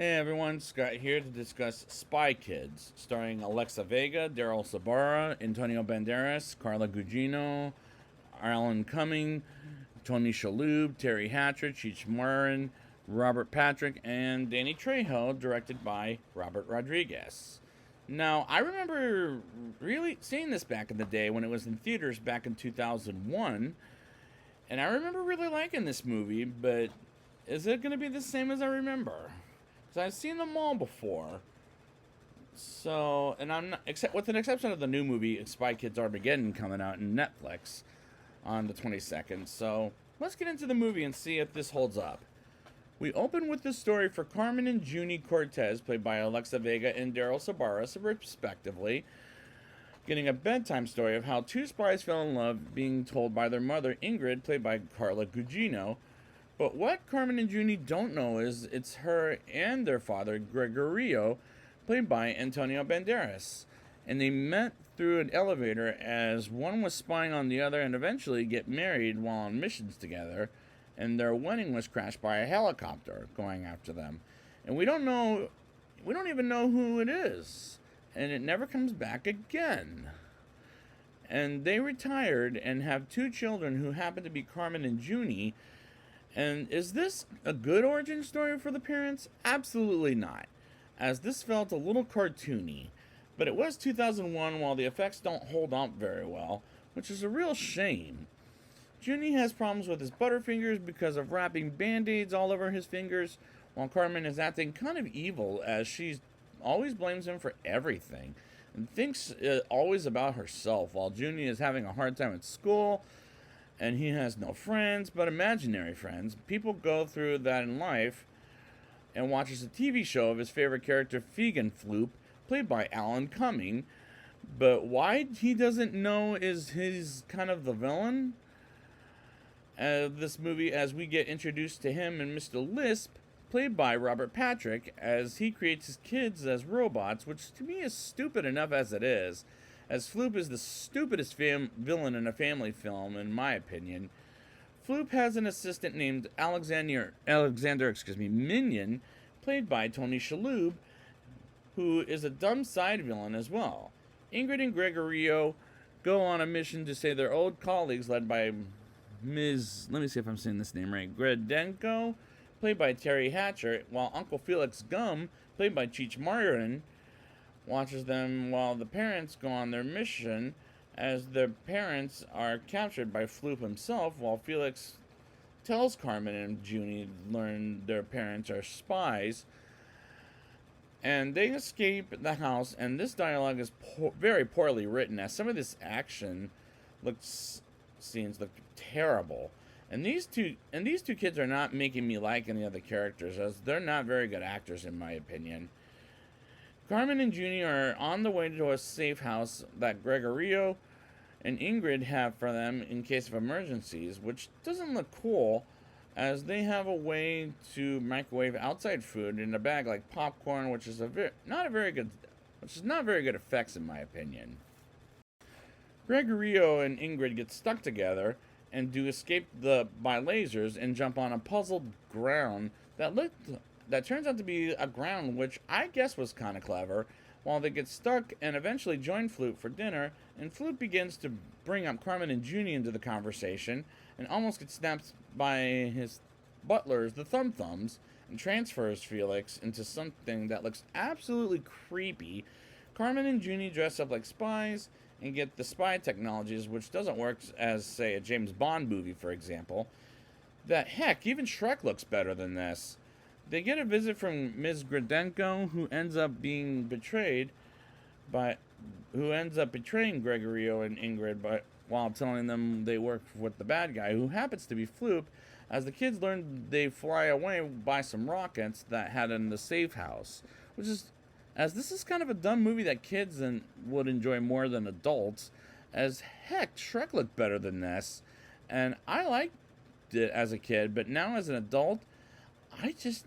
Hey everyone, Scott here to discuss Spy Kids, starring Alexa Vega, Daryl Sabara, Antonio Banderas, Carla Gugino, Alan Cumming, Tony Shalhoub, Terry Hatcher, Cheech Marin, Robert Patrick, and Danny Trejo, directed by Robert Rodriguez. Now, I remember really seeing this back in the day when it was in theaters back in 2001, and I remember really liking this movie, but is it going to be the same as I remember? Because I've seen them all before. So, and I'm not, except with an exception of the new movie Spy Kids Armageddon coming out in Netflix on the 22nd. So, let's get into the movie and see if this holds up. We open with the story for Carmen and Junie Cortez, played by Alexa Vega and Daryl Sabara, respectively, getting a bedtime story of how two spies fell in love, being told by their mother, Ingrid, played by Carla Gugino. But what Carmen and Junie don't know is it's her and their father, Gregorio, played by Antonio Banderas. And they met through an elevator as one was spying on the other and eventually get married while on missions together. And their wedding was crashed by a helicopter going after them. And we don't even know who it is. And it never comes back again. And they retired and have two children who happen to be Carmen and Junie. And is this a good origin story for the parents? Absolutely not, as this felt a little cartoony. But it was 2001 while the effects don't hold up very well, which is a real shame. Junie has problems with his butterfingers because of wrapping band-aids all over his fingers, while Carmen is acting kind of evil as she always blames him for everything and thinks always about herself, while Junie is having a hard time at school and he has no friends but imaginary friends. People go through that in life, and watches a TV show of his favorite character, Fegan Floop, played by Alan Cumming. But why he doesn't know is he's kind of the villain of this movie, as we get introduced to him and Mr. Lisp, played by Robert Patrick, as he creates his kids as robots, which to me is stupid enough as it is, as Floop is the stupidest villain in a family film, in my opinion. Floop has an assistant named Alexander Minion, played by Tony Shalhoub, who is a dumb side villain as well. Ingrid and Gregorio go on a mission to save their old colleagues, led by Ms. Let me see if I'm saying this name right. Gredenko, played by Terry Hatcher, while Uncle Felix Gum, played by Cheech Marin, watches them while the parents go on their mission, as their parents are captured by Floop himself, while Felix tells Carmen and Junie learn their parents are spies. And they escape the house, and this dialogue is very poorly written, as some of this action scenes look terrible. And these two kids are not making me like any of the characters, as they're not very good actors in my opinion. Carmen and Junie are on the way to a safe house that Gregorio and Ingrid have for them in case of emergencies, which doesn't look cool, as they have a way to microwave outside food in a bag like popcorn, which is not very good effects in my opinion. Gregorio and Ingrid get stuck together and do escape by lasers and jump on a puzzled ground that turns out to be a ground which I guess was kind of clever, while they get stuck and eventually join Floop for dinner, and Floop begins to bring up Carmen and Junie into the conversation and almost gets snapped by his butlers, the Thumb Thumbs, and transfers Felix into something that looks absolutely creepy. Carmen and Junie dress up like spies and get the spy technologies, which doesn't work as, say, a James Bond movie, for example. That heck, even Shrek looks better than this. They get a visit from Ms. Gredenko, who ends up betraying Gregorio and Ingrid, while telling them they work with the bad guy, who happens to be Floop, as the kids learn they fly away by some rockets that had in the safe house, as this is kind of a dumb movie that kids would enjoy more than adults, as heck, Shrek looked better than this, and I liked it as a kid, but now as an adult, I just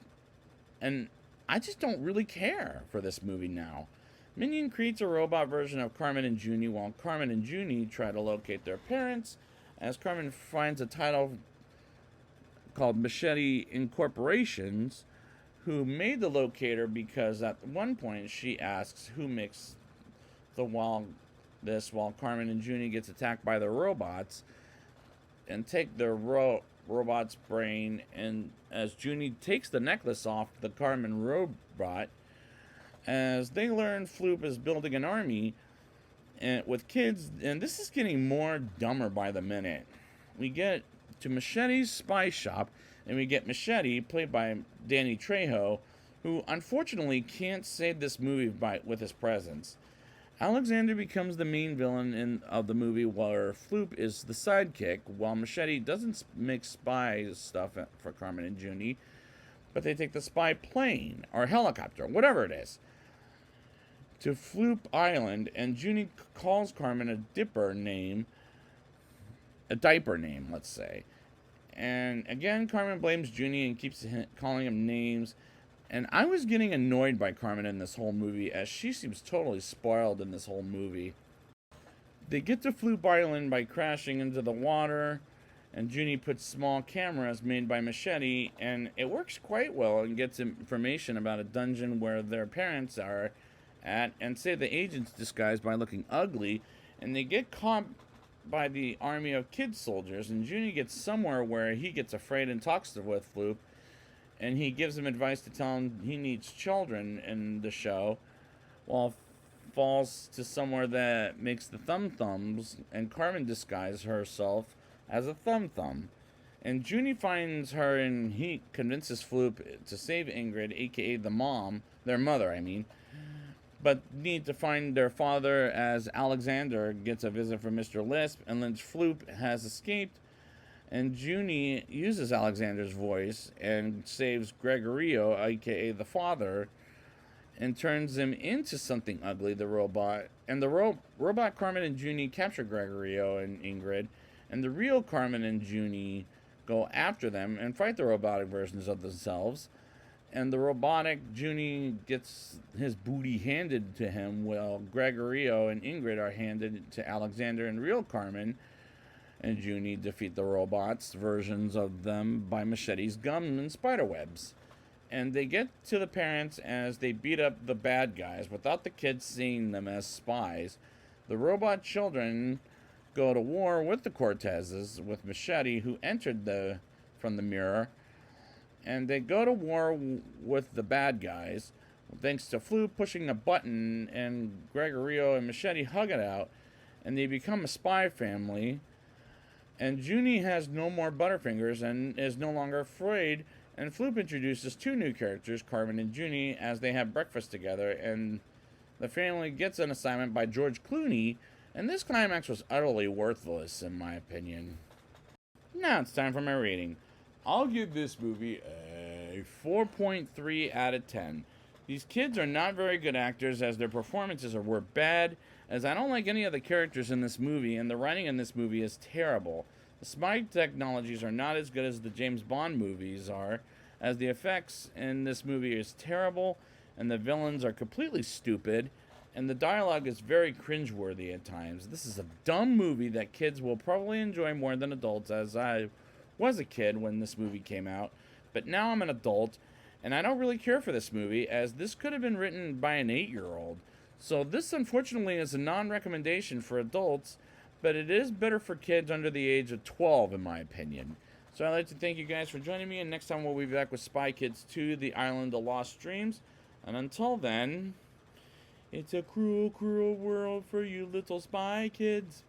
don't really care for this movie now. Minion creates a robot version of Carmen and Junie, while Carmen and Junie try to locate their parents, as Carmen finds a title called Machete Incorporations, who made the locator because at one point she asks who makes the while Carmen and Junie gets attacked by the robots and take their robot's brain, and as Junie takes the necklace off the Carmen robot, as they learn Floop is building an army and with kids, and this is getting more dumber by the minute. We get to Machete's spy shop, and we get Machete, played by Danny Trejo, who unfortunately can't save this movie with his presence. Alexander becomes the main villain of the movie, where Floop is the sidekick, while Machete doesn't make spy stuff for Carmen and Junie, but they take the spy plane, or helicopter, whatever it is, to Floop Island, and Junie calls Carmen a diaper name, let's say. And again, Carmen blames Junie and keeps calling him names. And I was getting annoyed by Carmen in this whole movie, as she seems totally spoiled in this whole movie. They get to Floop Island by crashing into the water, and Junie puts small cameras made by Machete, and it works quite well and gets information about a dungeon where their parents are at, and save the agents disguised by looking ugly, and they get caught by the army of kid soldiers, and Junie gets somewhere where he gets afraid and talks with Floop, and he gives him advice to tell him he needs children in the show, while falls to somewhere that makes the thumbs, and Carmen disguises herself as a thumb. And Junie finds her, and he convinces Floop to save Ingrid, aka their mother, I mean, but need to find their father, as Alexander gets a visit from Mr. Lisp, and Lynch Floop has escaped, and Junie uses Alexander's voice and saves Gregorio, aka the father, and turns him into something ugly, the robot. And the robot Carmen and Junie capture Gregorio and Ingrid, and the real Carmen and Junie go after them and fight the robotic versions of themselves. And the robotic Junie gets his booty handed to him, while Gregorio and Ingrid are handed to Alexander, and real Carmen and Junie defeat the robots versions of them by Machete's gum and spider webs. And they get to the parents as they beat up the bad guys without the kids seeing them as spies. The robot children go to war with the Cortezes, with Machete, who entered from the mirror, and they go to war with the bad guys, thanks to Floop pushing the button, and Gregorio and Machete hug it out, and they become a spy family. And Junie has no more Butterfingers and is no longer afraid, and Floop introduces two new characters, Carmen and Junie, as they have breakfast together, and the family gets an assignment by George Clooney, and this climax was utterly worthless, in my opinion. Now it's time for my rating. I'll give this movie a 4.3 out of 10. These kids are not very good actors, as their performances were bad, as I don't like any of the characters in this movie, and the writing in this movie is terrible. The spy technologies are not as good as the James Bond movies are, as the effects in this movie is terrible, and the villains are completely stupid, and the dialogue is very cringeworthy at times. This is a dumb movie that kids will probably enjoy more than adults, as I was a kid when this movie came out, but now I'm an adult, and I don't really care for this movie, as this could have been written by an 8-year-old. So this, unfortunately, is a non-recommendation for adults, but it is better for kids under the age of 12, in my opinion. So I'd like to thank you guys for joining me, and next time we'll be back with Spy Kids 2, The Island of Lost Dreams. And until then, it's a cruel, cruel world for you little spy kids.